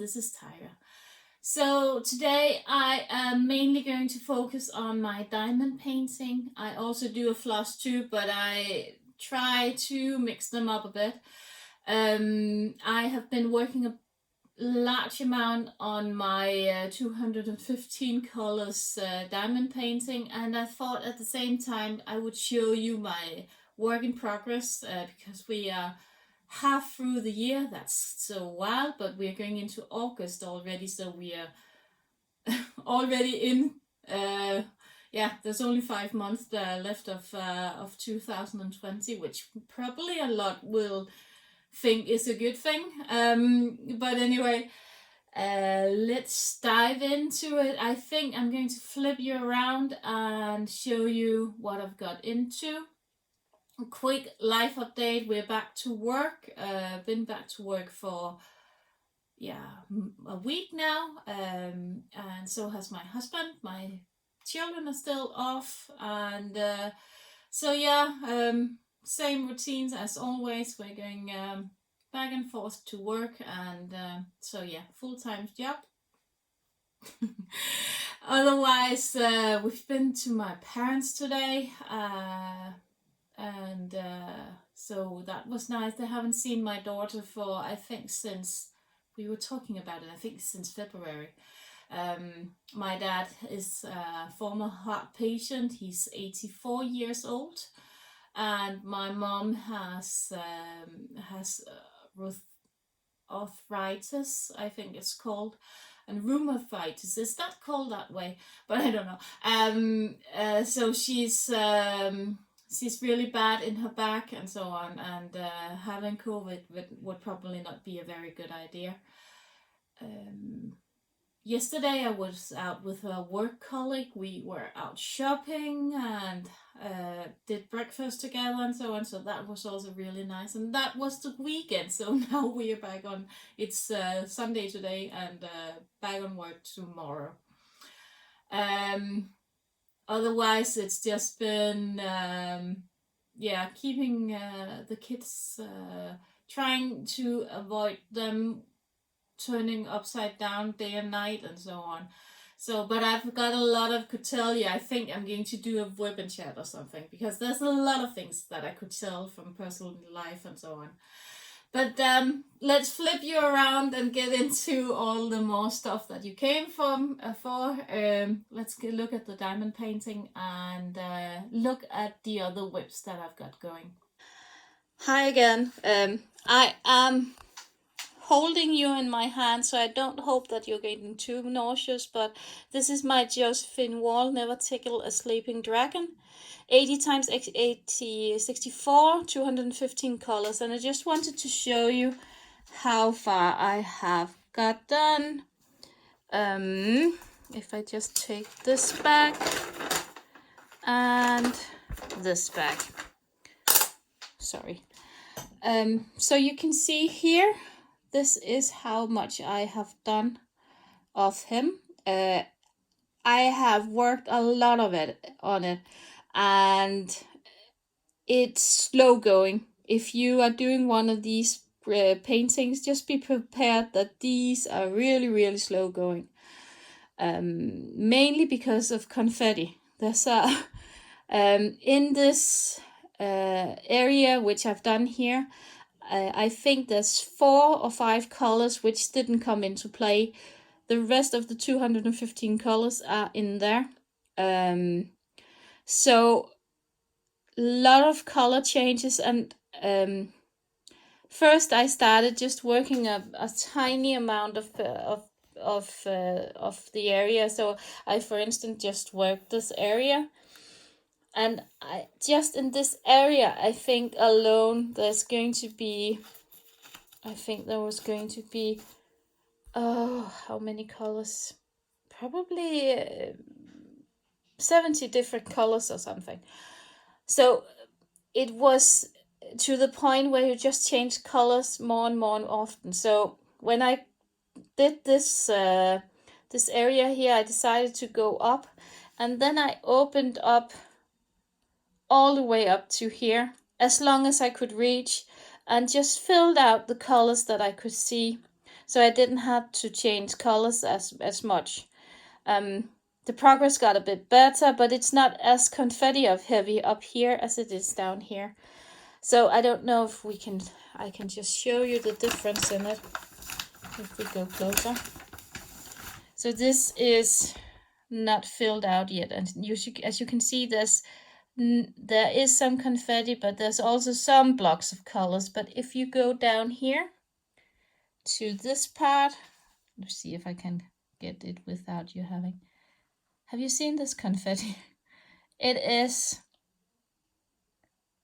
this is Tyra. So today I am mainly going to focus on my diamond painting. I also do a floss too, but I try to mix them up a bit. I have been working a large amount on my 215 colors diamond painting, and I thought at the same time I would show you my work in progress because we are half through the year. That's so wild, but we're going into August already, so we are already in there's only 5 months left of 2020, which probably a lot will think is a good thing. But anyway, let's dive into it. I think I'm going to flip you around and show you what I've got into. A quick life update. We're back to work. Been back to work for a week now, and so has my husband. My children are still off, and same routines as always. We're going back and forth to work, and full-time job. Otherwise, we've been to my parents today, so that was nice. They haven't seen my daughter for, I think, since we were talking about it, I think since February. My dad is a former heart patient. He's 84 years old, and my mom has arthritis, I think it's called, and rheumatitis. Is that called that way? But I don't know. So she's really bad in her back and so on, and having COVID would probably not be a very good idea. Yesterday I was out with a work colleague. We were out shopping and did breakfast together and so on, so that was also really nice. And that was the weekend, so now we are back on. It's Sunday today, and back on work tomorrow. Otherwise it's just been keeping the kids, trying to avoid them turning upside down day and night and so on. So, but I've got a lot of could tell you. I think I'm going to do a weapon chat or something, because there's a lot of things that I could tell from personal life and so on. But let's flip you around and get into all the more stuff that you came for. Let's look at the diamond painting and look at the other whips that I've got going. Hi again. I am holding you in my hand, so I don't hope that you're getting too nauseous, but this is my Josephine Wall Never Tickle a Sleeping Dragon. 80 times 80, 64, 215 colors, and I just wanted to show you how far I have got done. If I just take this back and this back. Sorry. So you can see here, this is how much I have done of him. I have worked a lot of it on it, and it's slow going. If you are doing one of these paintings, just be prepared that these are really, really slow going. Mainly because of confetti. There's in this area which I've done here, I think there's 4 or 5 colors which didn't come into play. The rest of the 215 colors are in there. So a lot of color changes, and first I started just working a tiny amount of the area. So I, for instance, just worked this area. And I just in this area, I think alone, there's going to be, I think there was going to be, how many colors? Probably 70 different colors or something. So it was to the point where you just change colors more and more often. So when I did this this area here, I decided to go up, and then I opened up all the way up to here, as long as I could reach, and just filled out the colors that I could see. so I didn't have to change colors as much. The progress got a bit better, but it's not as confetti of heavy up here as it is down here. So I don't know if I can just show you the difference in it if we go closer. So this is not filled out yet, and as you can see, there is some confetti, but there's also some blocks of colors. But if you go down here to this part, let's see if I can get it without you having. Have you seen this confetti? It is,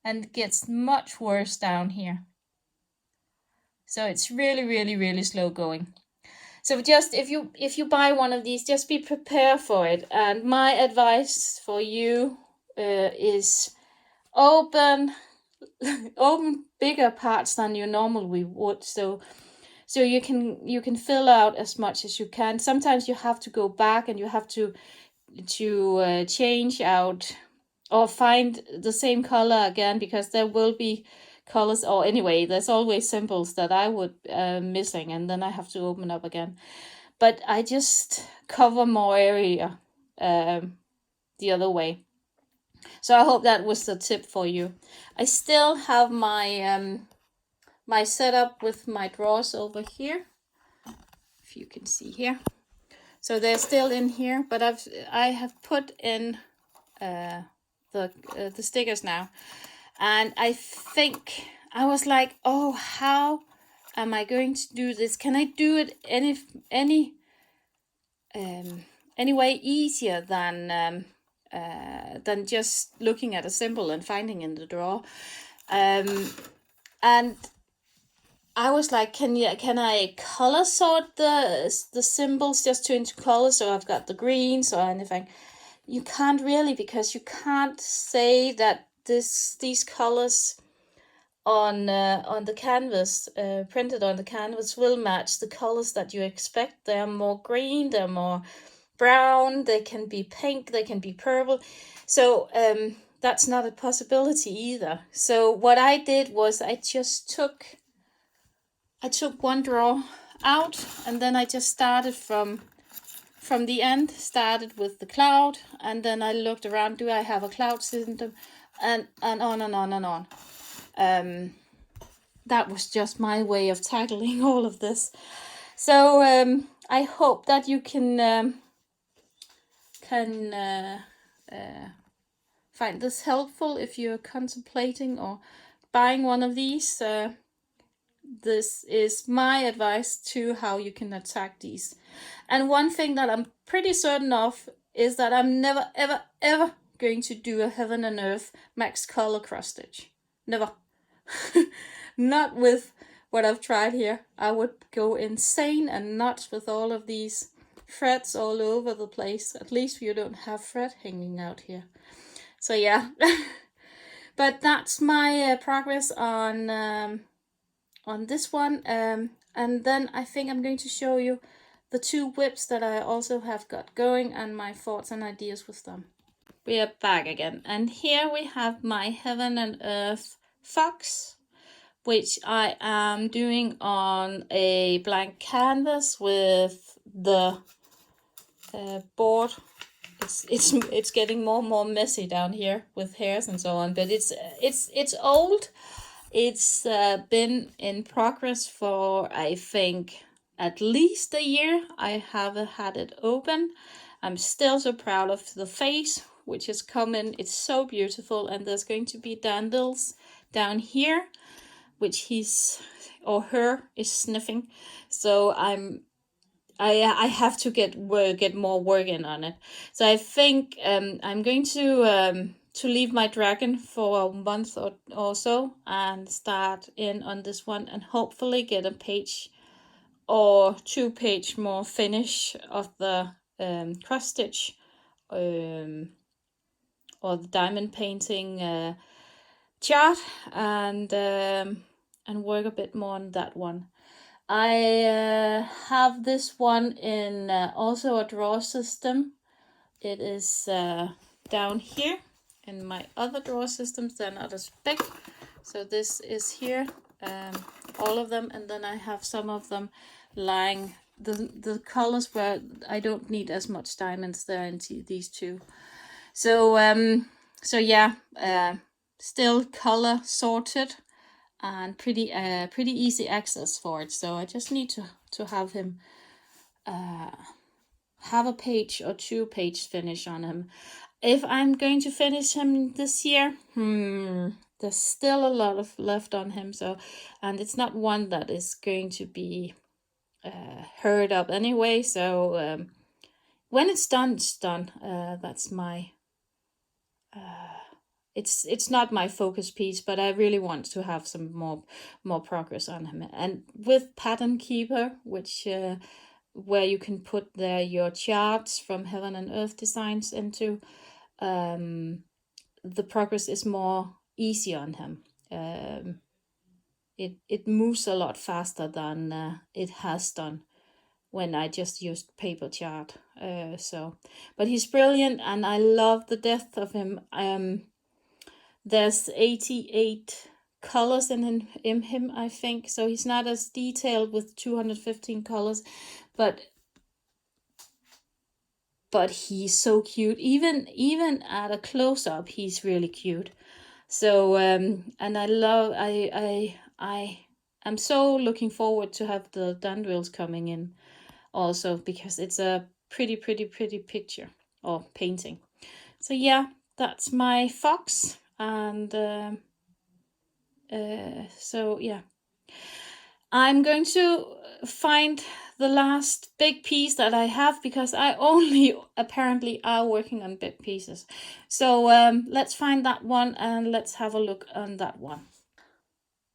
and it gets much worse down here. So it's really, really, really slow going. So just if you buy one of these, just be prepared for it. And my advice for you is open bigger parts than you normally would. So you can fill out as much as you can. Sometimes you have to go back and you have to change out or find the same color again, because there will be colors, or anyway, there's always symbols that I would missing, and then I have to open up again. But I just cover more area the other way. So I hope that was the tip for you. I still have my my setup with my drawers over here, if you can see here. So they're still in here, but I have put in the stickers now, and I think I was like, oh, how am I going to do this? Can I do it any way easier than just looking at a symbol and finding in the drawer? And I was like, can I color sort the symbols just to into colors? So I've got the greens or anything. You can't really, because you can't say that these colors on the canvas, printed on the canvas, will match the colors that you expect. They are more green, they're more brown, they can be pink, they can be purple. So that's not a possibility either. So what I did was I just took one drawer out, and then I just started from the end, started with the cloud, and then I looked around, do I have a cloud system, and on and on and on. That was just my way of tackling all of this. So I hope that you can find this helpful if you're contemplating or buying one of these. This is my advice to how you can attack these. And one thing that I'm pretty certain of is that I'm never, ever, ever going to do a Heaven and Earth max color cross stitch. Never. Not with what I've tried here. I would go insane, and not with all of these threads all over the place. At least you don't have thread hanging out here. So yeah. But that's my progress on this one, and then I think I'm going to show you the 2 whips that I also have got going and my thoughts and ideas with them. We are back again, and here we have my Heaven and Earth fox, which I am doing on a blank canvas with the board. It's getting more and more messy down here with hairs and so on, but it's old. It's been in progress for, I think, at least a year. I have had it open. I'm still so proud of the face, which has come in. It's so beautiful, and there's going to be dandles down here, which he's or her is sniffing. So I have to get more work in on it. So I think I'm going to leave my dragon for a month or so and start in on this one, and hopefully get a page or 2 page more finish of the cross stitch or the diamond painting chart, and work a bit more on that one. I have this one in also a drawer system. It is down here in my other drawer systems. They're not as big. So this is here, all of them, and then I have some of them lying the colors where I don't need as much diamonds there in these two. So yeah, still color sorted and pretty easy access for it. So I just need to have him have a page or 2 page finish on him. If I'm going to finish him this year, there's still a lot of left on him. So, and it's not one that is going to be hurried up anyway. So when it's done, it's done. That's my. It's not my focus piece, but I really want to have some more progress on him. And with Pattern Keeper, which where you can put there your charts from Heaven and Earth Designs into, the progress is more easy on him. It moves a lot faster than it has done when I just used paper chart. But he's brilliant, and I love the depth of him. There's 88 colors in him, I think. So he's not as detailed with 215 colors, but he's so cute. Even at a close up, he's really cute. So and I'm so looking forward to have the Dandrills coming in also, because it's a pretty picture or painting. So yeah, that's my fox. And so yeah, I'm going to find the last big piece that I have, because I only apparently are working on big pieces. So let's find that one and let's have a look on that one.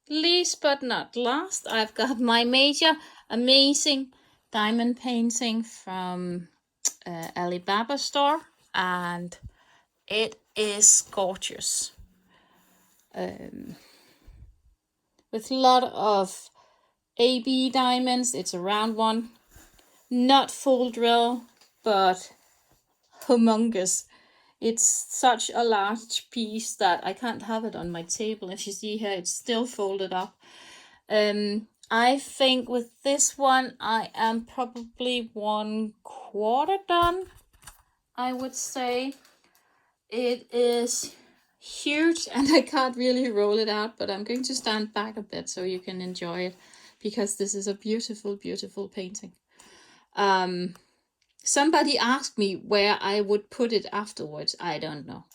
Least but not last, I've got my major amazing diamond painting from Alibaba store, and it is gorgeous. With a lot of AB diamonds. It's a round one, not full drill, but humongous. It's such a large piece that I can't have it on my table. If you see here, it's still folded up. I think with this one, I am probably 1/4 done, I would say. It is huge, and I can't really roll it out, but I'm going to stand back a bit so you can enjoy it, because this is a beautiful painting. Somebody asked me where I would put it afterwards. I don't know.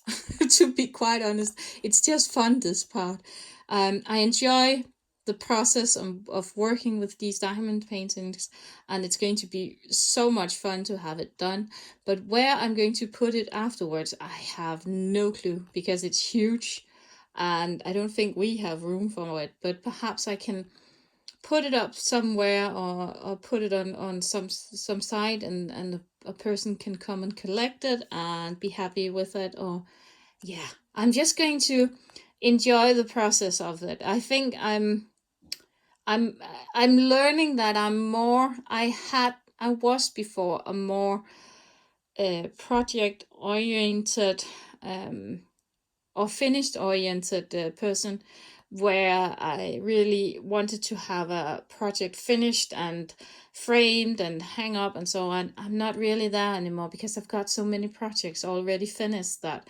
To be quite honest, it's just fun, this part. I enjoy the process of working with these diamond paintings, and it's going to be so much fun to have it done. But where I'm going to put it afterwards, I have no clue, because it's huge and I don't think we have room for it. But perhaps I can put it up somewhere, or put it on some site, and a person can come and collect it and be happy with it. Or yeah, I'm just going to enjoy the process of it. I think I'm learning that I was before a more project oriented or finished oriented person, where I really wanted to have a project finished and framed and hang up and so on. I'm not really there anymore, because I've got so many projects already finished that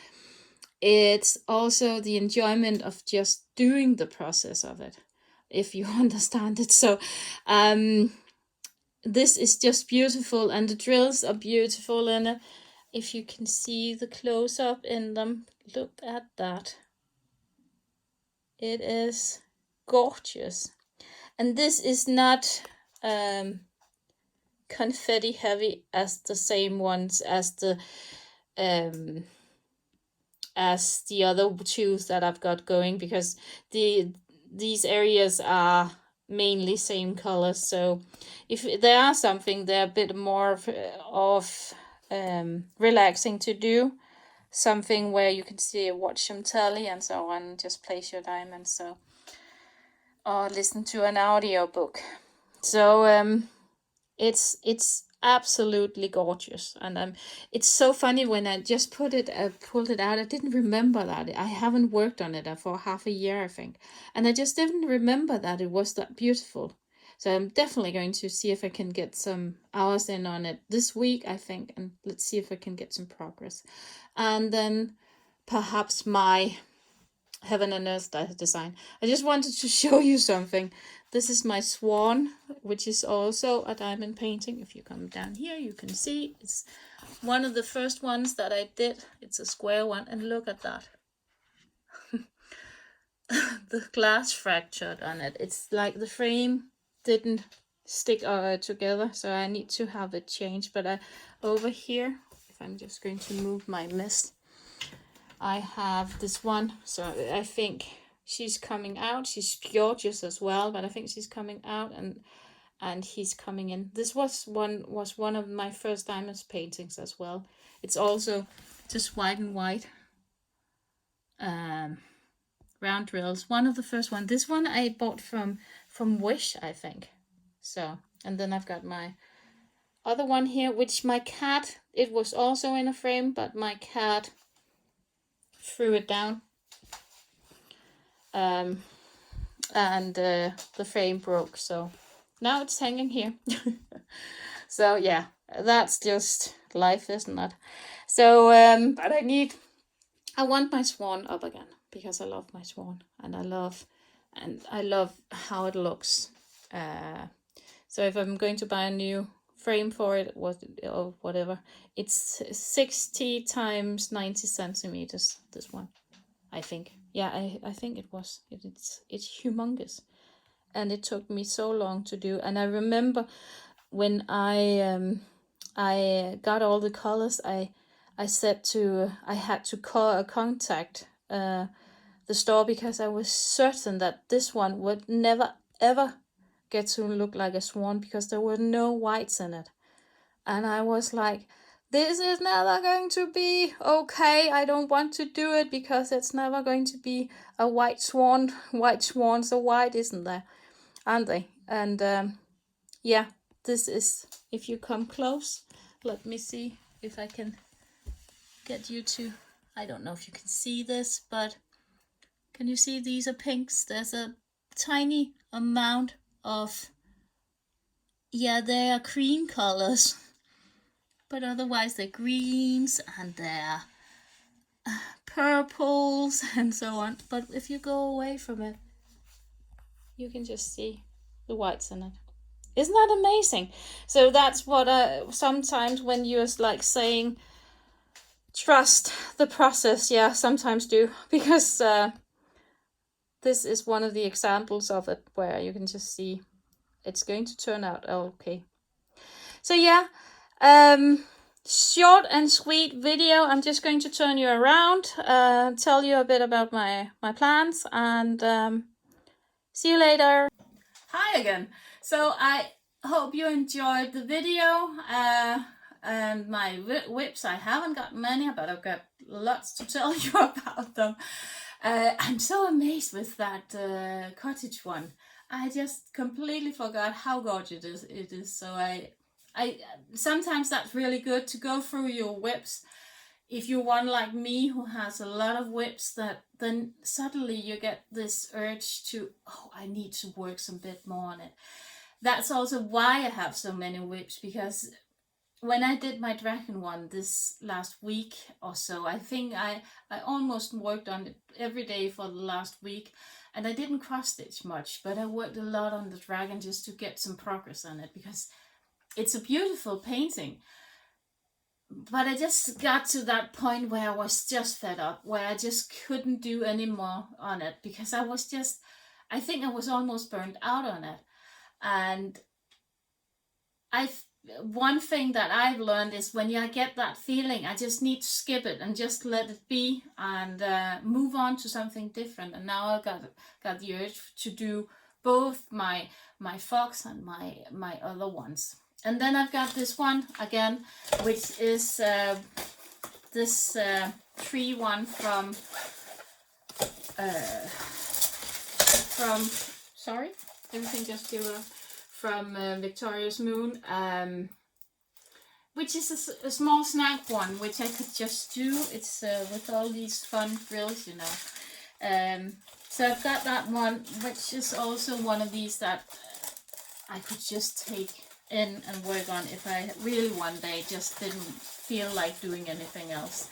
it's also the enjoyment of just doing the process of it, if you understand it. So this is just beautiful, and the drills are beautiful, and if you can see the close-up in them, look at that. It is gorgeous. And this is not confetti heavy as the same ones as the other two that I've got going, because these areas are mainly same colors. So if there are something, they're a bit more of relaxing to do. Something where you can see, watch some telly and so on, just place your diamonds, so, or listen to an audio book. So it's absolutely gorgeous, and it's so funny, when I just pulled it out, I didn't remember that I haven't worked on it for half a year, I think, and I just didn't remember that it was that beautiful. So I'm definitely going to see if I can get some hours in on it this week, I think, and let's see if I can get some progress. And then perhaps my Heaven and Earth design. I just wanted to show you something. This is my swan, which is also a diamond painting. If you come down here, you can see it's one of the first ones that I did. It's a square one, and look at that. The glass fractured on it. It's like the frame didn't stick together, so I need to have it changed. But over here, if I'm just going to move my mist, I have this one. So I think she's coming out. She's gorgeous as well, but I think she's coming out, and he's coming in. This was one of my first diamonds paintings as well. It's also just white and white. Round drills. One of the first one. This one I bought from Wish, I think. So, and then I've got my other one here, which my cat, it was also in a frame, but my cat threw it down. And the frame broke, so now it's hanging here. So yeah, that's just life, isn't it? So but I want my swan up again, because I love my swan, and I love how it looks. So if I'm going to buy a new frame for it, or whatever, it's 60 times 90 centimeters. This one, I think. Yeah, I think it was. It's humongous, and it took me so long to do. And I remember when I got all the colors, I had to contact the store, because I was certain that this one would never ever get to look like a swan, because there were no whites in it. And I was like, this is never going to be okay. I don't want to do it, because it's never going to be a white swan. White swans are white, isn't there? Aren't they? And yeah, this is, if you come close, let me see if I can get you to, I don't know if you can see this, but can you see these are pinks? There's a tiny amount of, yeah, they are cream colors, but otherwise they're greens and they're purples and so on. But if you go away from it, you can just see the whites in it. Isn't that amazing? So that's what sometimes when you're like saying trust the process, yeah, sometimes do, because this is one of the examples of it where you can just see it's going to turn out okay. So yeah, short and sweet video. I'm just going to turn you around, tell you a bit about my plans, and see you later. Hi again. So I hope you enjoyed the video. And my whips, I haven't got many, but I've got lots to tell you about them. I'm so amazed with that cottage one. I just completely forgot how gorgeous it is. So I sometimes that's really good to go through your whips. If you're one like me who has a lot of whips, that then suddenly you get this urge to, oh, I need to work some bit more on it. That's also why I have so many whips, because when I did my dragon one this last week or so, I think I almost worked on it every day for the last week, and I didn't cross stitch much, but I worked a lot on the dragon just to get some progress on it, because it's a beautiful painting. But I just got to that point where I was just fed up, where I just couldn't do any more on it, because I think I was almost burned out on it. And one thing that I've learned is when I get that feeling, I just need to skip it and just let it be and move on to something different. And now I got the urge to do both my fox and my other ones. And then I've got this one again, which is this tree one from sorry, everything just blew up, from Victoria's Moon, which is a small snack one, which I could just do. It's with all these fun frills, you know. So I've got that one, which is also one of these that I could just take in and work on if I really one day just didn't feel like doing anything else.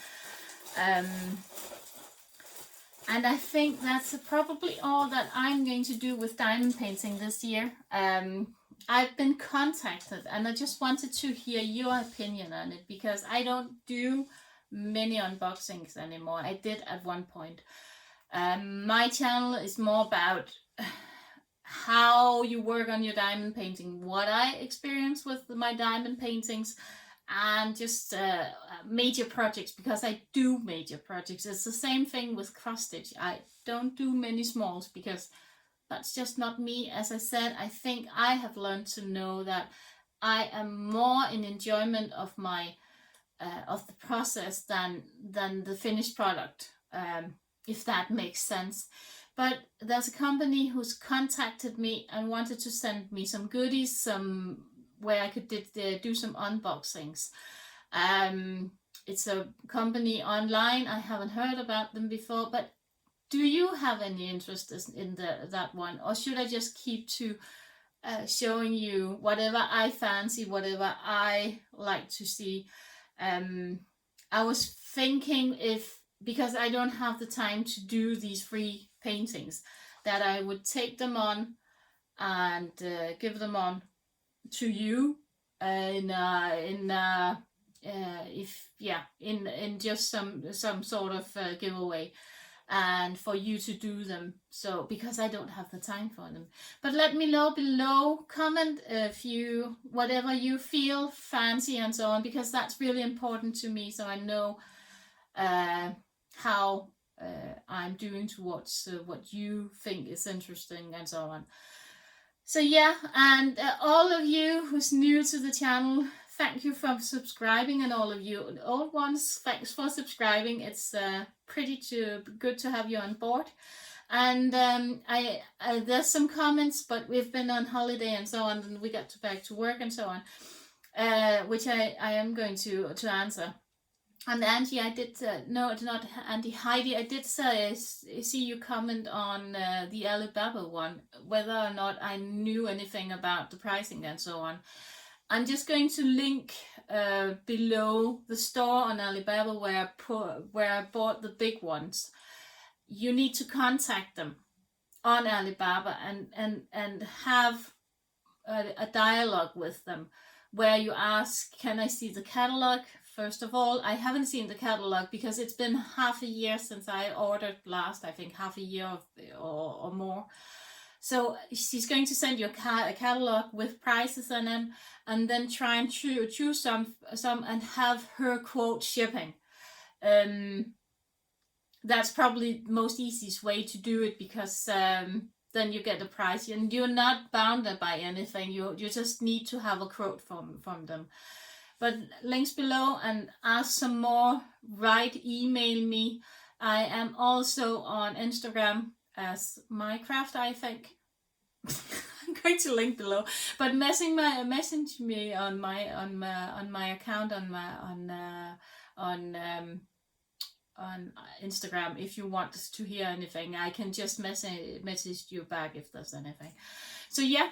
And I think that's probably all that I'm going to do with diamond painting this year. I've been contacted and I just wanted to hear your opinion on it, because I don't do many unboxings anymore. I did at one point. My channel is more about how you work on your diamond painting, what I experience with my diamond paintings, and just major projects, because I do major projects. It's the same thing with cross stitch. I don't do many smalls because that's just not me. As I said, I think I have learned to know that I am more in enjoyment of my of the process than the finished product, if that makes sense. But there's a company who's contacted me and wanted to send me some goodies, some where I could do some unboxings. It's a company online. I haven't heard about them before, but do you have any interest in that one, or should I just keep to showing you whatever I fancy, whatever I like to see? I was thinking, because I don't have the time to do these free paintings, that I would take them on and give them on to you in just some sort of giveaway, and for you to do them, so because I don't have the time for them. But let me know below, comment if you, whatever you feel fancy and so on, because that's really important to me, so I know how I'm doing towards what you think is interesting and so on. So yeah, and all of you who's new to the channel, thank you for subscribing, and all of you old ones, thanks for subscribing. It's pretty good to have you on board. And I there's some comments, but we've been on holiday and so on, and we got back to work and so on, which I am going to answer. And Angie, I did no, not Andy, Heidi, I did see you comment on the Alibaba one, whether or not I knew anything about the pricing and so on. I'm just going to link below the store on Alibaba where I bought the big ones. You need to contact them on Alibaba and have a dialogue with them, where you ask, can I see the catalog? First of all, I haven't seen the catalog because it's been half a year since I ordered last, I think half a year or more. So she's going to send you a catalog with prices on them, and then try and choose some and have her quote shipping. That's probably the most easiest way to do it, because then you get the price and you're not bounded by anything. You just need to have a quote from them. But links below, and ask some more, email me. I am also on Instagram as Minecraft, I think. I'm going to link below. But message me on my account on Instagram if you want to hear anything. I can just message you back if there's anything. So yeah,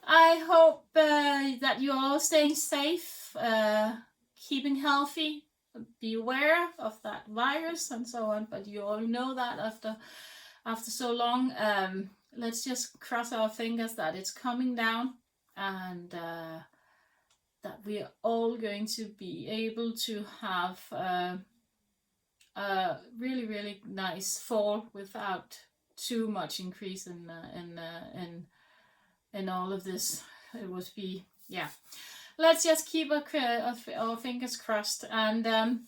I hope that you're all staying safe, keeping healthy, be aware of that virus and so on, but you all know that after so long. Let's just cross our fingers that it's coming down, and that we are all going to be able to have a really, really nice fall without too much increase in all of this. It would be, yeah. Let's just keep our fingers crossed, and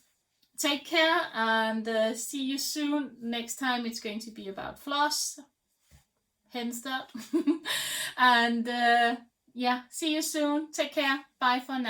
take care, and see you soon. Next time it's going to be about floss, hence that. And yeah, see you soon. Take care. Bye for now.